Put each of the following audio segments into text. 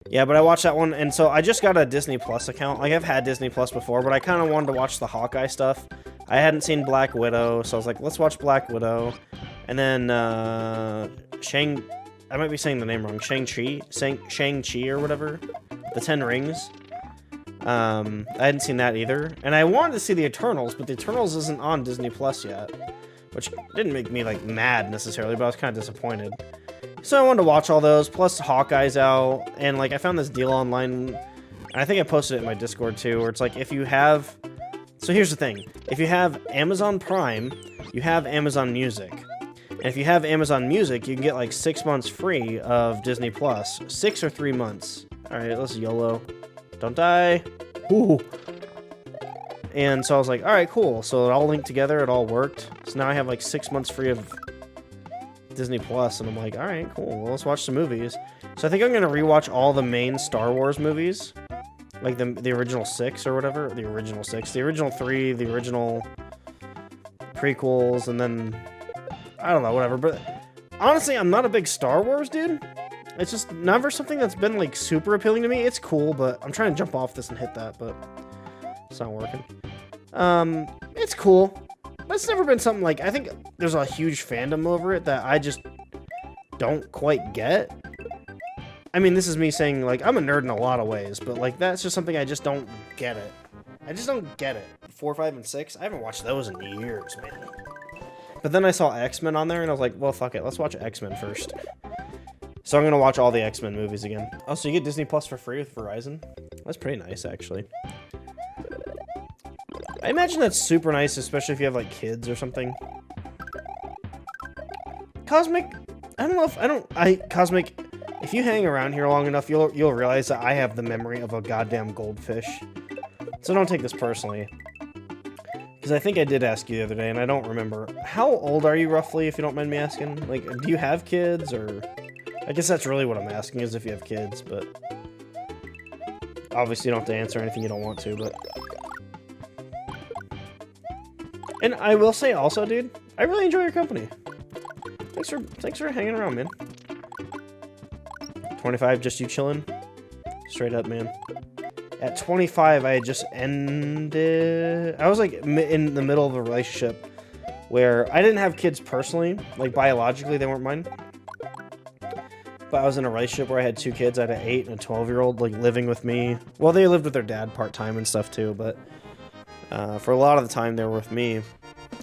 Yeah, but I watched that one, and so I just got a Disney Plus account. Like, I've had Disney Plus before, but I kind of wanted to watch the Hawkeye stuff. I hadn't seen Black Widow, so I was like, let's watch Black Widow. And then, I might be saying the name wrong. Shang-Chi or whatever. The Ten Rings. I hadn't seen that either. And I wanted to see the Eternals, but the Eternals isn't on Disney Plus yet. Which didn't make me, like, mad necessarily, but I was kind of disappointed. So I wanted to watch all those, plus Hawkeye's out, and like I found this deal online, and I think I posted it in my Discord too, where it's like if you have, so here's the thing, if you have Amazon Prime, you have Amazon Music, and if you have Amazon Music, you can get like 6 months free of Disney Plus, 6 or 3 months. All right, let's YOLO, don't die. Ooh. And so I was like, all right, cool. So it all linked together, it all worked. So now I have like 6 months free of Disney Plus, and I'm like, all right, cool, well, let's watch some movies. So I think I'm gonna rewatch all the main Star Wars movies, like the original 6 or whatever. The original 6, the original 3, the original prequels, and then I don't know, whatever. But honestly, I'm not a big Star Wars dude. It's just never something that's been like super appealing to me. It's cool, but I'm trying to jump off this and hit that, but it's not working. It's cool. That's never been something like, I think there's a huge fandom over it that I just don't quite get. I mean, this is me saying, like, I'm a nerd in a lot of ways, but, like, that's just something I just don't get it. I just don't get it. 4, 5, and 6, I haven't watched those in years, man. But then I saw X-Men on there, and I was like, well, fuck it, let's watch X-Men first. So I'm gonna watch all the X-Men movies again. Oh, so you get Disney Plus for free with Verizon? That's pretty nice, actually. I imagine that's super nice, especially if you have, like, kids or something. Cosmic, I don't know if, Cosmic, if you hang around here long enough, you'll realize that I have the memory of a goddamn goldfish. So don't take this personally. Because I think I did ask you the other day, and I don't remember. How old are you, roughly, if you don't mind me asking? Like, do you have kids, or... I guess that's really what I'm asking, is if you have kids, but... Obviously, you don't have to answer anything you don't want to, but... And I will say also, dude, I really enjoy your company. Thanks for hanging around, man. 25, just you chilling? Straight up, man. At 25, I had just ended... I was, like, in the middle of a relationship where I didn't have kids personally. Like, biologically, they weren't mine. But I was in a relationship where I had 2 kids. I had an 8 and a 12-year-old, like, living with me. Well, they lived with their dad part-time and stuff, too, but... for a lot of the time, they were with me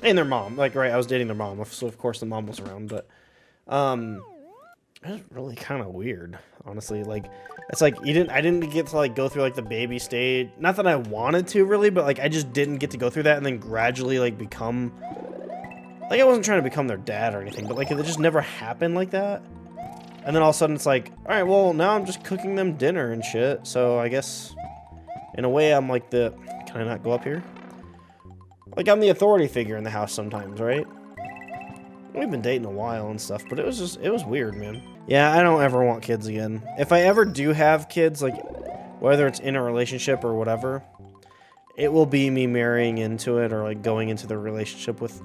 and their mom. Like, right, I was dating their mom, so of course the mom was around. But it was really kind of weird, honestly. Like, it's like I didn't get to like go through like the baby stage. Not that I wanted to really, but like I just didn't get to go through that and then gradually like become. Like, I wasn't trying to become their dad or anything, but like it just never happened like that. And then all of a sudden it's like, all right, well now I'm just cooking them dinner and shit. So I guess in a way I'm like the. Can I not go up here? Like, I'm the authority figure in the house sometimes, right? We've been dating a while and stuff, but it was weird, man. Yeah, I don't ever want kids again. If I ever do have kids, like, whether it's in a relationship or whatever, it will be me marrying into it or, like, going into the relationship with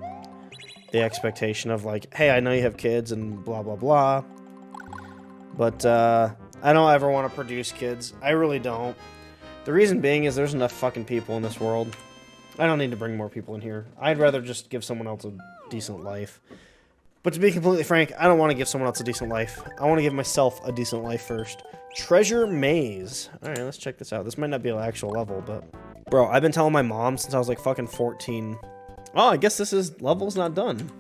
the expectation of, like, hey, I know you have kids and blah, blah, blah. But, I don't ever want to produce kids. I really don't. The reason being is there's enough fucking people in this world. I don't need to bring more people in here. I'd rather just give someone else a decent life. But to be completely frank, I don't want to give someone else a decent life. I want to give myself a decent life first. Treasure Maze. Alright, let's check this out. This might not be an actual level, but... Bro, I've been telling my mom since I was like fucking 14. Oh, I guess this is... Level's not done.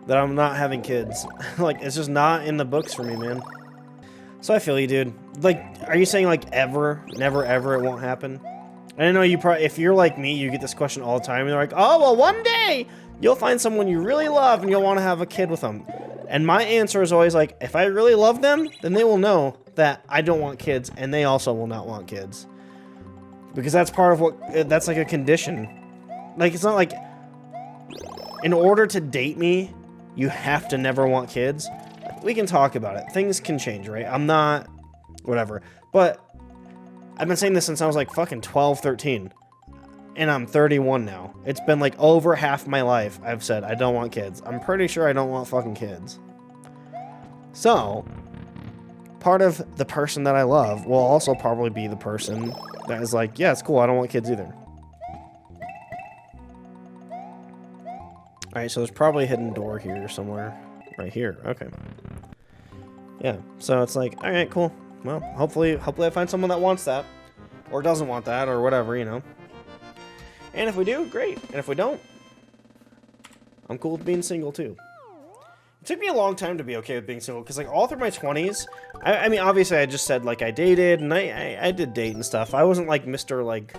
That I'm not having kids. Like, it's just not in the books for me, man. So I feel you, dude. Like, are you saying like ever, never, ever it won't happen? I know you probably, if you're like me, you get this question all the time. And they're like, oh, well, one day you'll find someone you really love and you'll want to have a kid with them. And my answer is always like, if I really love them, then they will know that I don't want kids and they also will not want kids. Because that's part of what, that's like a condition. Like, it's not like, in order to date me, you have to never want kids. We can talk about it. Things can change, right? I'm not, whatever. But I've been saying this since I was like fucking 12, 13. And I'm 31 now. It's been like over half my life I've said I don't want kids. I'm pretty sure I don't want fucking kids. So, part of the person that I love will also probably be the person that is like, yeah, it's cool, I don't want kids either. Alright, so there's probably a hidden door here somewhere. Right here, okay. Yeah, so it's like, alright, cool. Well, hopefully I find someone that wants that. Or doesn't want that, or whatever, you know. And if we do, great. And if we don't, I'm cool with being single, too. It took me a long time to be okay with being single, because, like, all through my 20s, I mean, obviously, I just said, like, I dated, and I did date and stuff. I wasn't, like, Mr., like,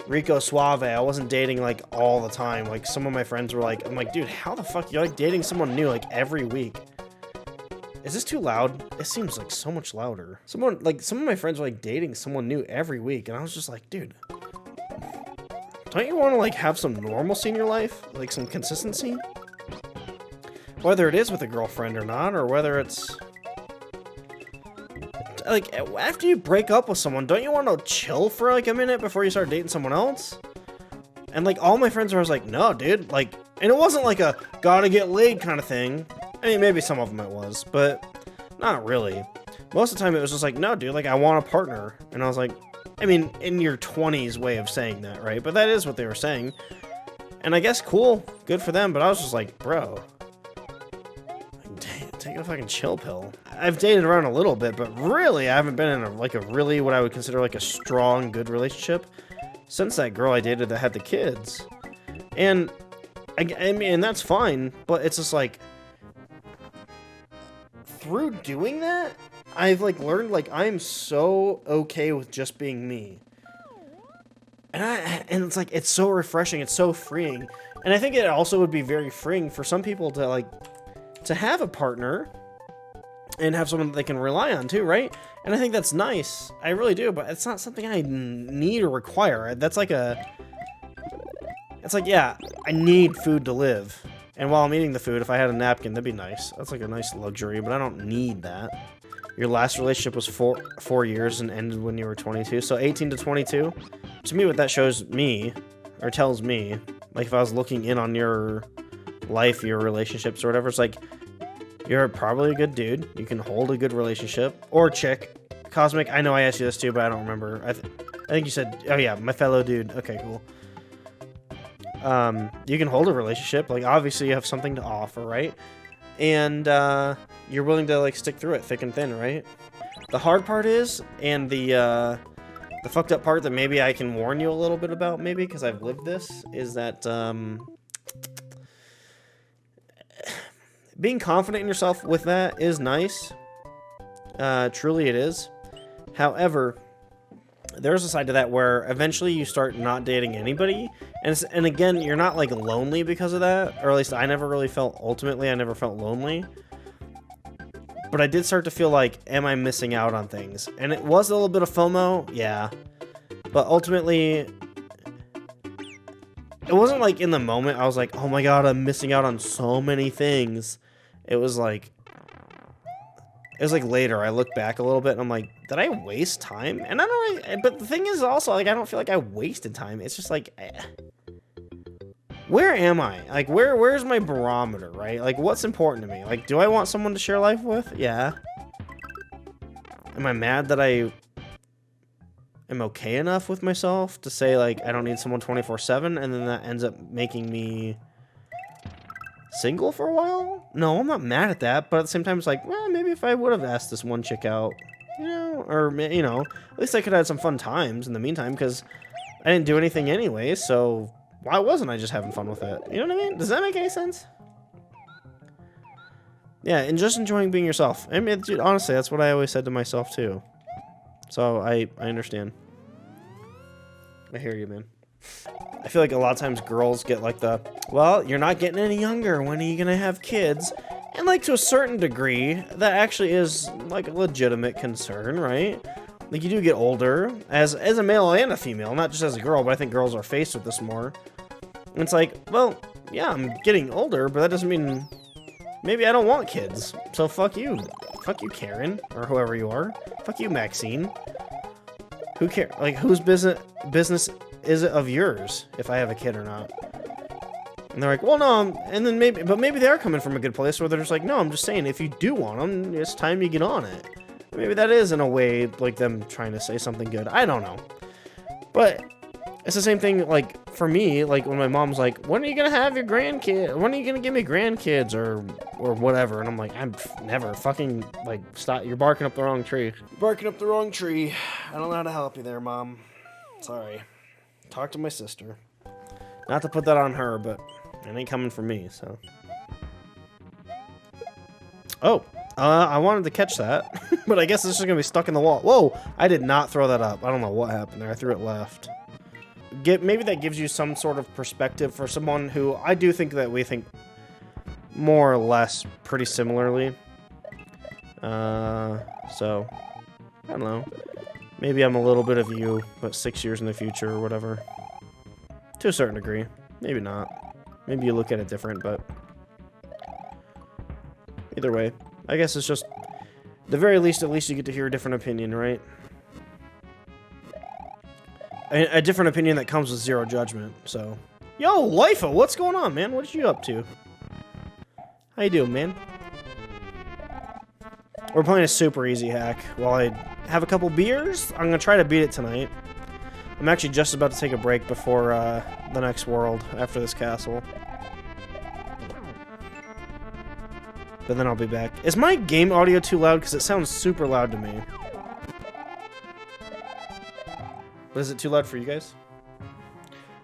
Rico Suave. I wasn't dating, like, all the time. Like, some of my friends were like, I'm like, dude, how the fuck you're, like, dating someone new, like, every week? Is this too loud? It seems like so much louder. Some of my friends were, like, dating someone new every week, and I was just like, dude, don't you want to, like, have some normalcy in your life? Like, some consistency? Whether it is with a girlfriend or not, or whether it's... Like, after you break up with someone, don't you want to chill for, like, a minute before you start dating someone else? And, like, all my friends were like, no, dude, like... And it wasn't, like, a gotta get laid kind of thing. I mean, maybe some of them it was, but not really. Most of the time it was just like, no, dude, like, I want a partner. And I was like, I mean, in your 20s way of saying that, right? But that is what they were saying. And I guess cool, good for them, but I was just like, bro, take a fucking chill pill. I've dated around a little bit, but really, I haven't been in a really, what I would consider like a strong, good relationship since that girl I dated that had the kids. And I mean, and that's fine, but it's just like, through doing that, I've like learned like I'm so okay with just being me. And it's like, it's so refreshing, it's so freeing. And I think it also would be very freeing for some people to like to have a partner and have someone that they can rely on too, right? And I think that's nice. I really do, but it's not something I need or require. That's like it's like, yeah, I need food to live. And while I'm eating the food, if I had a napkin, that'd be nice. That's like a nice luxury, but I don't need that. Your last relationship was four years and ended when you were 22. So 18 to 22. To me, what that shows me, or tells me, like if I was looking in on your life, your relationships or whatever, it's like, you're probably a good dude. You can hold a good relationship. Or chick. Cosmic, I know I asked you this too, but I don't remember. I think you said, oh yeah, my fellow dude. Okay, cool. You can hold a relationship. Like, obviously you have something to offer, right? And, you're willing to, like, stick through it thick and thin, right? The hard part is, and the fucked up part that maybe I can warn you a little bit about, maybe, because I've lived this, is that, being confident in yourself with that is nice. Truly it is. However, there's a side to that where eventually you start not dating anybody. And again, you're not, like, lonely because of that. Or at least I never really felt, ultimately, I never felt lonely. But I did start to feel like, am I missing out on things? And it was a little bit of FOMO, yeah. But ultimately, it wasn't like in the moment I was like, oh my god, I'm missing out on so many things. It was like later, I look back a little bit and I'm like, did I waste time? And I don't really, but the thing is also, like, I don't feel like I wasted time. It's just like, where am I? Like, where's my barometer, right? Like, what's important to me? Like, do I want someone to share life with? Yeah. Am I mad that I am okay enough with myself to say, like, I don't need someone 24/7, and then that ends up making me single for a while? No, I'm not mad at that, but at the same time, it's like, well, maybe if I would have asked this one chick out, you know, or, you know, at least I could have had some fun times in the meantime, because I didn't do anything anyway, so why wasn't I just having fun with it? You know what I mean? Does that make any sense? Yeah, and just enjoying being yourself. I mean, dude, honestly, that's what I always said to myself, too. So, I understand. I hear you, man. I feel like a lot of times girls get like the, well, you're not getting any younger, when are you gonna have kids? And like to a certain degree, that actually is like a legitimate concern, right? Like you do get older, as a male and a female, not just as a girl, but I think girls are faced with this more. And it's like, well, yeah, I'm getting older, but that doesn't mean maybe I don't want kids. So fuck you. Fuck you, Karen, or whoever you are. Fuck you, Maxine. Who cares? Like, whose business is it of yours if I have a kid or not? And they're like, well, no, and then maybe they are coming from a good place where they're just like, no, I'm just saying, if you do want them, it's time you get on it. I Maybe that is, in a way, like them trying to say something good. I don't know. But it's the same thing, like, for me, like, when my mom's like, when are you gonna have your grandkid? When are you gonna give me grandkids? Or whatever. And I'm like, I'm never. Fucking, like, stop. You're barking up the wrong tree. Barking up the wrong tree. I don't know how to help you there, Mom. Sorry. Talk to my sister. Not to put that on her, but it ain't coming from me, so. Oh. I wanted to catch that, but I guess it's just gonna be stuck in the wall. Whoa! I did not throw that up. I don't know what happened there. I threw it left. Maybe that gives you some sort of perspective for someone who I do think that we think more or less pretty similarly. So, I don't know. Maybe I'm a little bit of you, but 6 years in the future or whatever. To a certain degree. Maybe not. Maybe you look at it different, but either way. I guess it's just, the very least, at least you get to hear a different opinion, right? A different opinion that comes with zero judgment, so. Yo, Lifa, what's going on, man? What are you up to? How you doing, man? We're playing a super easy hack. While I have a couple beers, I'm gonna try to beat it tonight. I'm actually just about to take a break before the next world, after this castle. But then I'll be back. Is my game audio too loud? Because it sounds super loud to me. But is it too loud for you guys?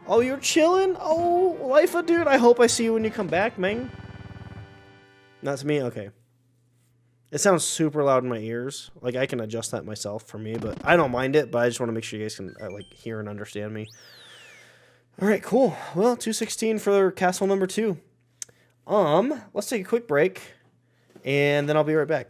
Oh, you're chilling? Oh, Lifa, dude. I hope I see you when you come back, man. That's me? Okay. It sounds super loud in my ears. Like, I can adjust that myself for me, but I don't mind it. But I just want to make sure you guys can, like, hear and understand me. All right, cool. Well, 216 for castle number 2. Let's take a quick break. And then I'll be right back.